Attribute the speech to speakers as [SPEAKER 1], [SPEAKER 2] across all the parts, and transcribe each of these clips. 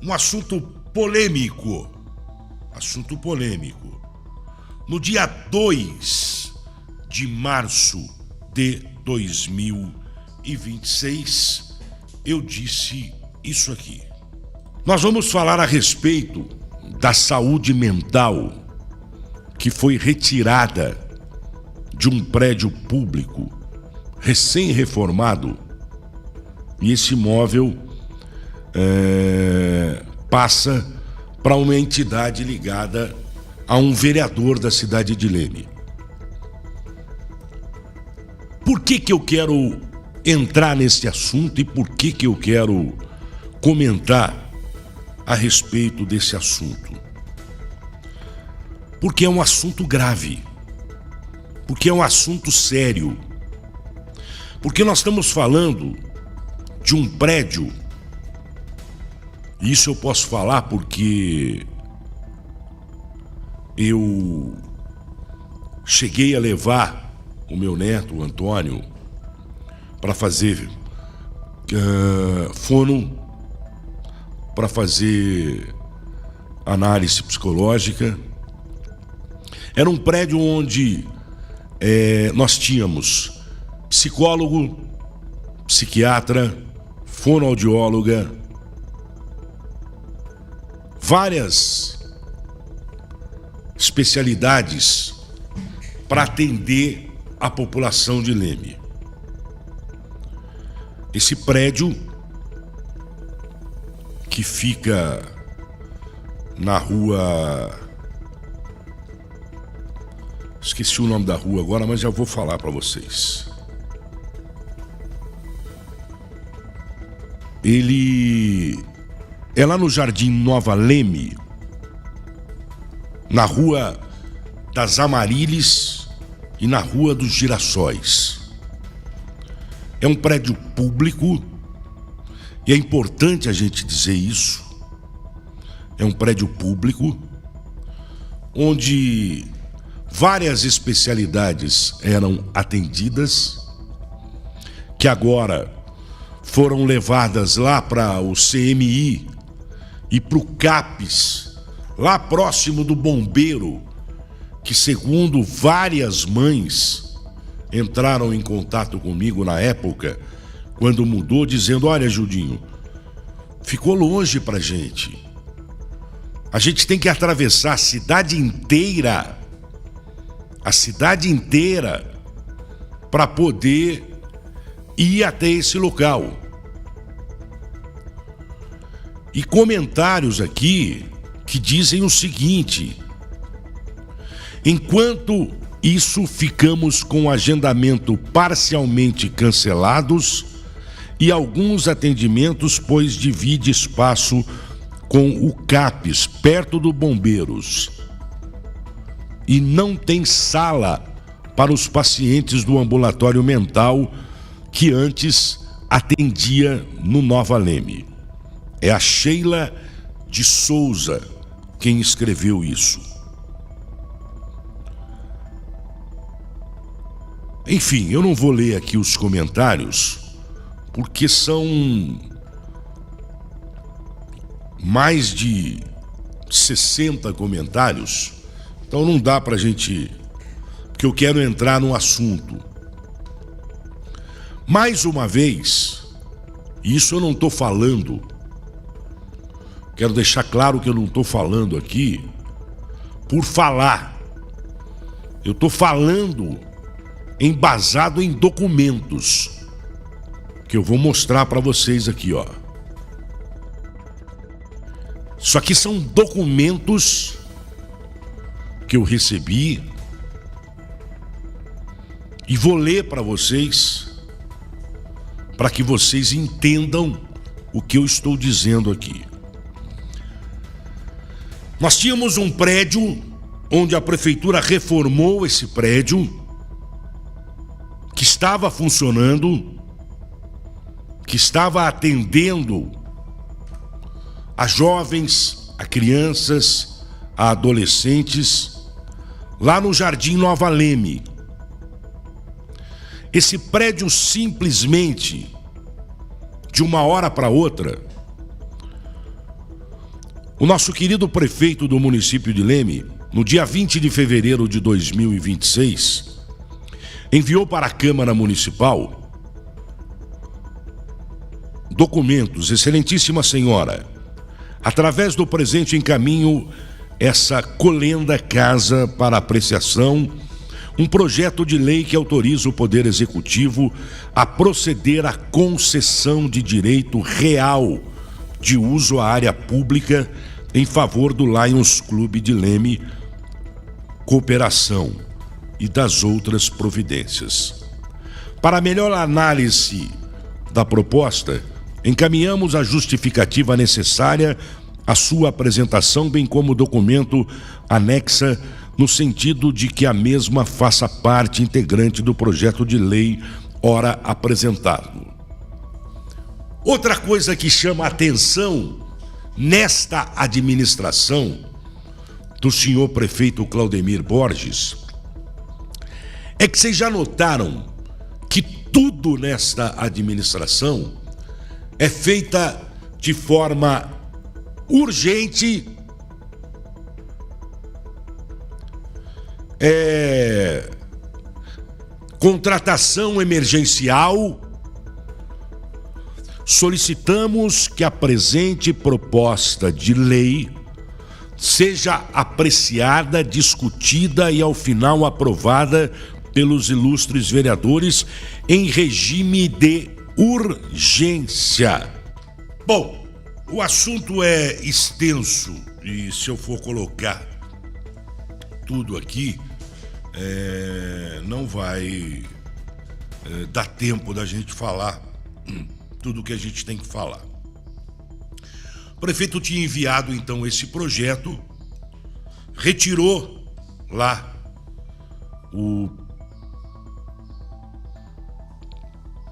[SPEAKER 1] Um assunto polêmico. Assunto polêmico. No dia 2 de março de 2026, eu disse isso aqui. Nós vamos falar a respeito da saúde mental que foi retirada de um prédio público recém-reformado, e esse imóvel passa para uma entidade ligada a um vereador da cidade de Leme. Por que eu quero entrar nesse assunto e por que eu quero comentar a respeito desse assunto? Porque é um assunto grave, porque é um assunto sério, porque nós estamos falando de um prédio. Isso eu posso falar porque eu cheguei a levar o meu neto, o Antônio, para fazer fono, para fazer análise psicológica. Era um prédio onde nós tínhamos psicólogo, psiquiatra, fonoaudióloga, várias especialidades para atender a população de Leme. Esse prédio, que fica na rua... Esqueci o nome da rua agora, mas já vou falar para vocês. Ele é lá no Jardim Nova Leme, na Rua das Amarílis e na Rua dos Girassóis. É um prédio público e é importante a gente dizer isso. É um prédio público onde várias especialidades eram atendidas, que agora foram levadas lá para o CMI e para o CAPES, lá próximo do bombeiro, que segundo várias mães entraram em contato comigo na época, quando mudou, dizendo: olha, Judinho, ficou longe pra gente. A gente tem que atravessar a cidade inteira para poder ir até esse local. E comentários aqui que dizem o seguinte: enquanto isso, ficamos com o agendamento parcialmente cancelados e alguns atendimentos, pois divide espaço com o CAPES, perto do Bombeiros, e não tem sala para os pacientes do ambulatório mental que antes atendia no Nova Leme. É a Sheila de Souza quem escreveu isso. Enfim, eu não vou ler aqui os comentários, porque são mais de 60 comentários, então não dá pra gente, porque eu quero entrar no assunto. Mais uma vez, isso eu não estou falando, quero deixar claro que eu não estou falando aqui por falar. Eu estou falando embasado em documentos que eu vou mostrar para vocês aqui, ó. Isso aqui são documentos que eu recebi e vou ler para vocês, para que vocês entendam o que eu estou dizendo aqui. Nós tínhamos um prédio onde a prefeitura reformou esse prédio, que estava funcionando, que estava atendendo a jovens, a crianças, a adolescentes, lá no Jardim Nova Leme. Esse prédio simplesmente, de uma hora para outra, O nosso querido prefeito do município de Leme, no dia 20 de fevereiro de 2026, enviou para a Câmara Municipal documentos. Excelentíssima Senhora, através do presente encaminho essa colenda casa para apreciação, um projeto de lei que autoriza o Poder Executivo a proceder à concessão de direito real de uso à área pública em favor do Lions Clube de Leme Cooperação e das outras providências. Para melhor análise da proposta, encaminhamos a justificativa necessária à sua apresentação, bem como o documento anexa no sentido de que a mesma faça parte integrante do projeto de lei ora apresentado. Outra coisa que chama a atenção nesta administração do senhor prefeito Claudemir Borges é que vocês já notaram que tudo nesta administração é feita de forma urgente, contratação emergencial. Solicitamos que a presente proposta de lei seja apreciada, discutida e, ao final, aprovada pelos ilustres vereadores em regime de urgência. Bom, o assunto é extenso e, se eu for colocar tudo aqui, não vai dar tempo da gente falar tudo o que a gente tem que falar. O prefeito tinha enviado então esse projeto, retirou lá o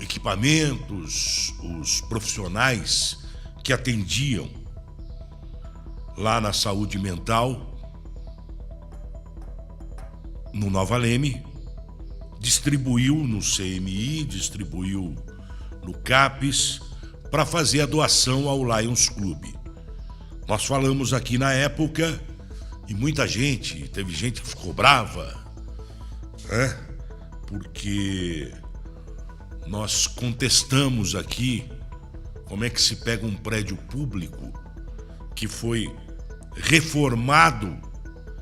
[SPEAKER 1] equipamentos, os profissionais que atendiam lá na saúde mental no Nova Leme, distribuiu no CMI, distribuiu no CAPES, para fazer a doação ao Lions Clube. Nós falamos aqui na época, e muita gente, teve gente que ficou brava, né? Porque nós contestamos aqui como é que se pega um prédio público que foi reformado,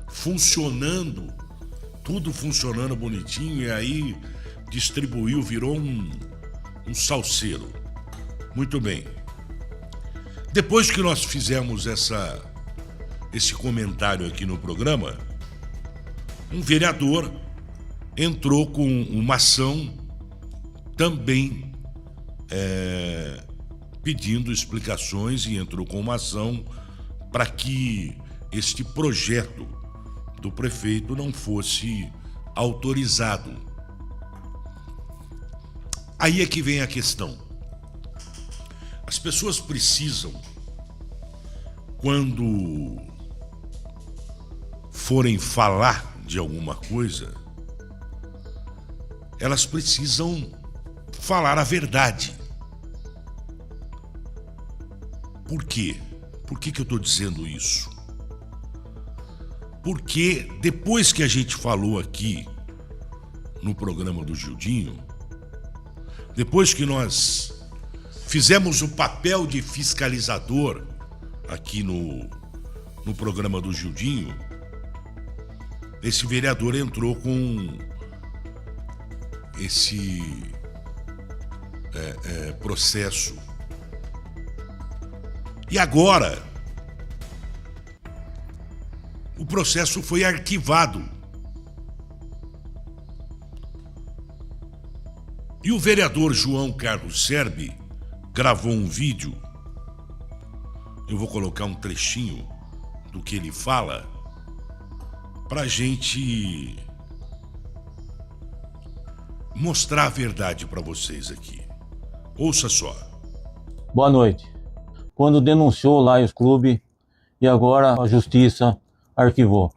[SPEAKER 1] funcionando, tudo funcionando bonitinho, e aí distribuiu, virou um salseiro. Muito bem. Depois que nós fizemos esse comentário aqui no programa, um vereador entrou com uma ação também pedindo explicações, e entrou com uma ação para que este projeto do prefeito não fosse autorizado. Aí é que vem a questão. As pessoas precisam, quando forem falar de alguma coisa, elas precisam falar a verdade. Por quê? Por que eu estou dizendo isso? Porque depois que a gente falou aqui no programa do Gildinho, depois que nós fizemos o papel de fiscalizador aqui no programa do Gildinho, esse vereador entrou com esse processo. E agora, o processo foi arquivado. E o vereador João Carlos Serbi gravou um vídeo. Eu vou colocar um trechinho do que ele fala pra gente mostrar a verdade para vocês aqui. Ouça só.
[SPEAKER 2] Boa noite. Quando denunciou o Lions Clube e agora a justiça arquivou.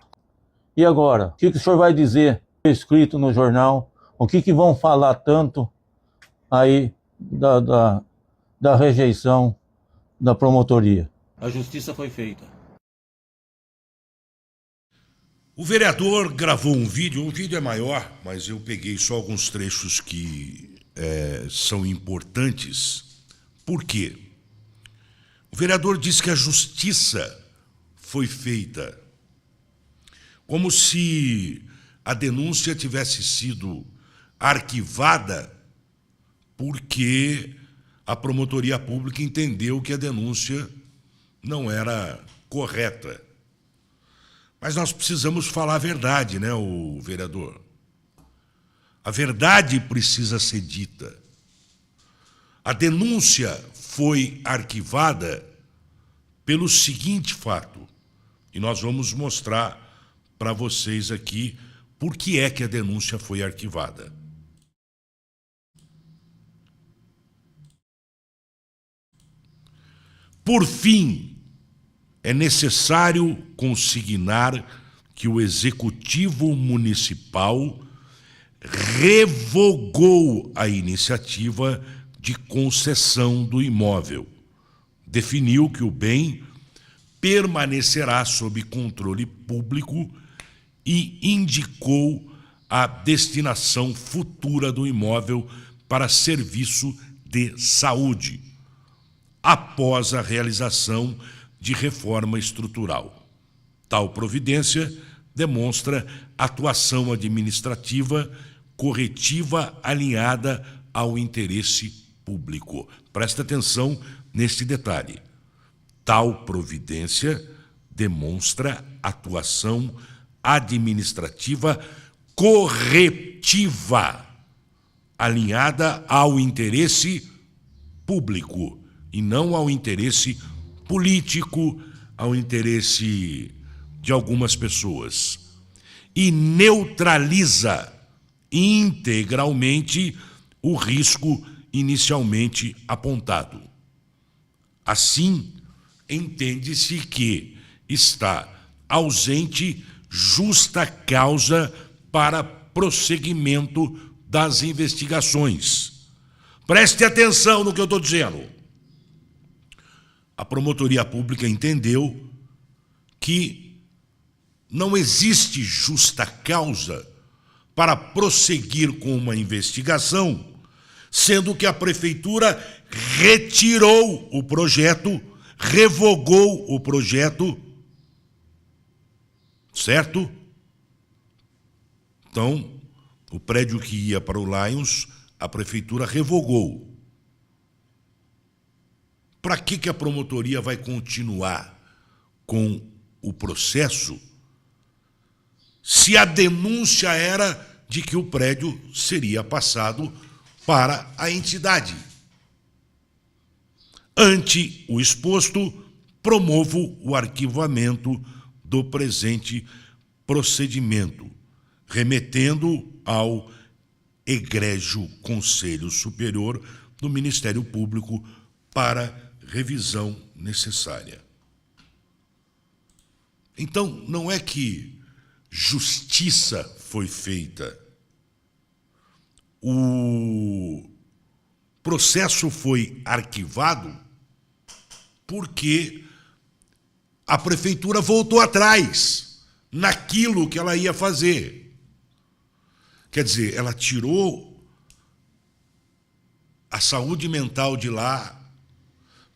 [SPEAKER 2] E agora? O que o senhor vai dizer escrito no jornal? O que vão falar tanto aí da rejeição da promotoria? A justiça foi feita.
[SPEAKER 1] O vereador gravou um vídeo é maior, mas eu peguei só alguns trechos que são importantes. Por quê? O vereador disse que a justiça foi feita, como se a denúncia tivesse sido arquivada porque a promotoria pública entendeu que a denúncia não era correta. Mas nós precisamos falar a verdade, né, o vereador? A verdade precisa ser dita. A denúncia foi arquivada pelo seguinte fato, e nós vamos mostrar para vocês aqui por que é que a denúncia foi arquivada. Por fim, é necessário consignar que o Executivo Municipal revogou a iniciativa de concessão do imóvel, definiu que o bem permanecerá sob controle público e indicou a destinação futura do imóvel para serviço de saúde, após a realização de reforma estrutural. Tal providência demonstra atuação administrativa corretiva alinhada ao interesse público. Presta atenção neste detalhe. Tal providência demonstra atuação administrativa corretiva alinhada ao interesse público e não ao interesse político, ao interesse de algumas pessoas. E neutraliza integralmente o risco inicialmente apontado. Assim, entende-se que está ausente justa causa para prosseguimento das investigações. Preste atenção no que eu estou dizendo. A promotoria pública entendeu que não existe justa causa para prosseguir com uma investigação, sendo que a prefeitura retirou o projeto, revogou o projeto, certo? Então, o prédio que ia para o Lions, a prefeitura revogou. Para que a promotoria vai continuar com o processo se a denúncia era de que o prédio seria passado para a entidade? Ante o exposto, promovo o arquivamento do presente procedimento, remetendo ao egrégio Conselho Superior do Ministério Público para revisão necessária. Então, não é que justiça foi feita. O processo foi arquivado porque a prefeitura voltou atrás naquilo que ela ia fazer. Quer dizer, ela tirou a saúde mental de lá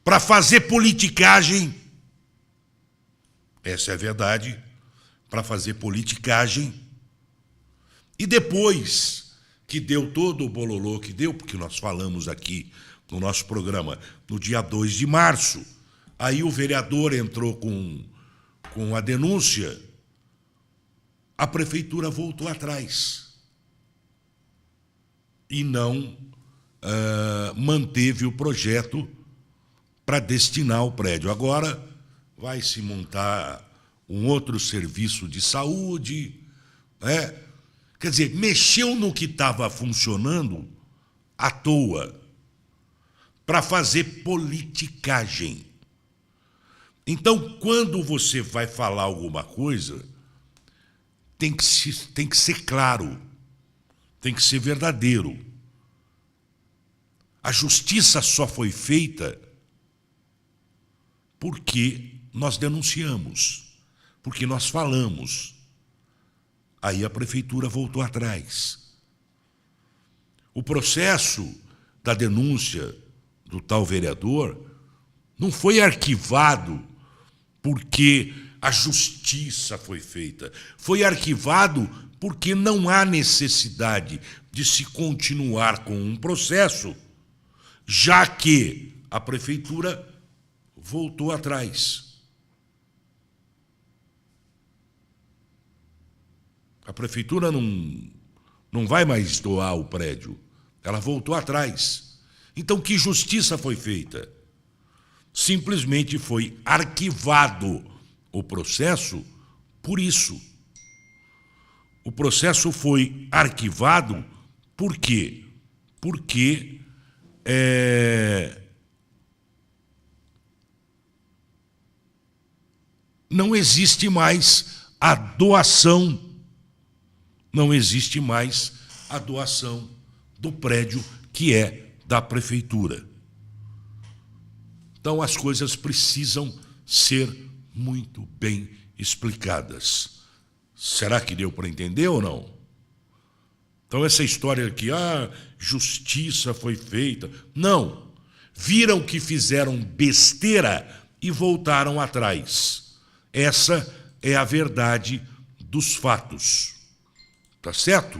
[SPEAKER 1] para fazer politicagem. Essa é a verdade, para fazer politicagem. E depois que deu todo o bololô que deu, porque nós falamos aqui no nosso programa, no dia 2 de março, aí o vereador entrou com a denúncia, a prefeitura voltou atrás e não manteve o projeto para destinar o prédio. Agora vai se montar um outro serviço de saúde, né? Quer dizer, mexeu no que estava funcionando à toa para fazer politicagem. Então, quando você vai falar alguma coisa, tem que ser claro, tem que ser verdadeiro. A justiça só foi feita porque nós denunciamos, porque nós falamos. Aí a prefeitura voltou atrás. O processo da denúncia do tal vereador não foi arquivado porque a justiça foi feita. Foi arquivado porque não há necessidade de se continuar com um processo, já que a prefeitura voltou atrás. A prefeitura não vai mais doar o prédio. Ela voltou atrás. Então, que justiça foi feita? Simplesmente foi arquivado o processo por isso. O processo foi arquivado por quê? Porque não existe mais a doação. Não existe mais a doação do prédio que é da prefeitura. Então as coisas precisam ser muito bem explicadas. Será que deu para entender ou não? Então essa história aqui, justiça foi feita. Não. Viram que fizeram besteira e voltaram atrás. Essa é a verdade dos fatos. Tá certo?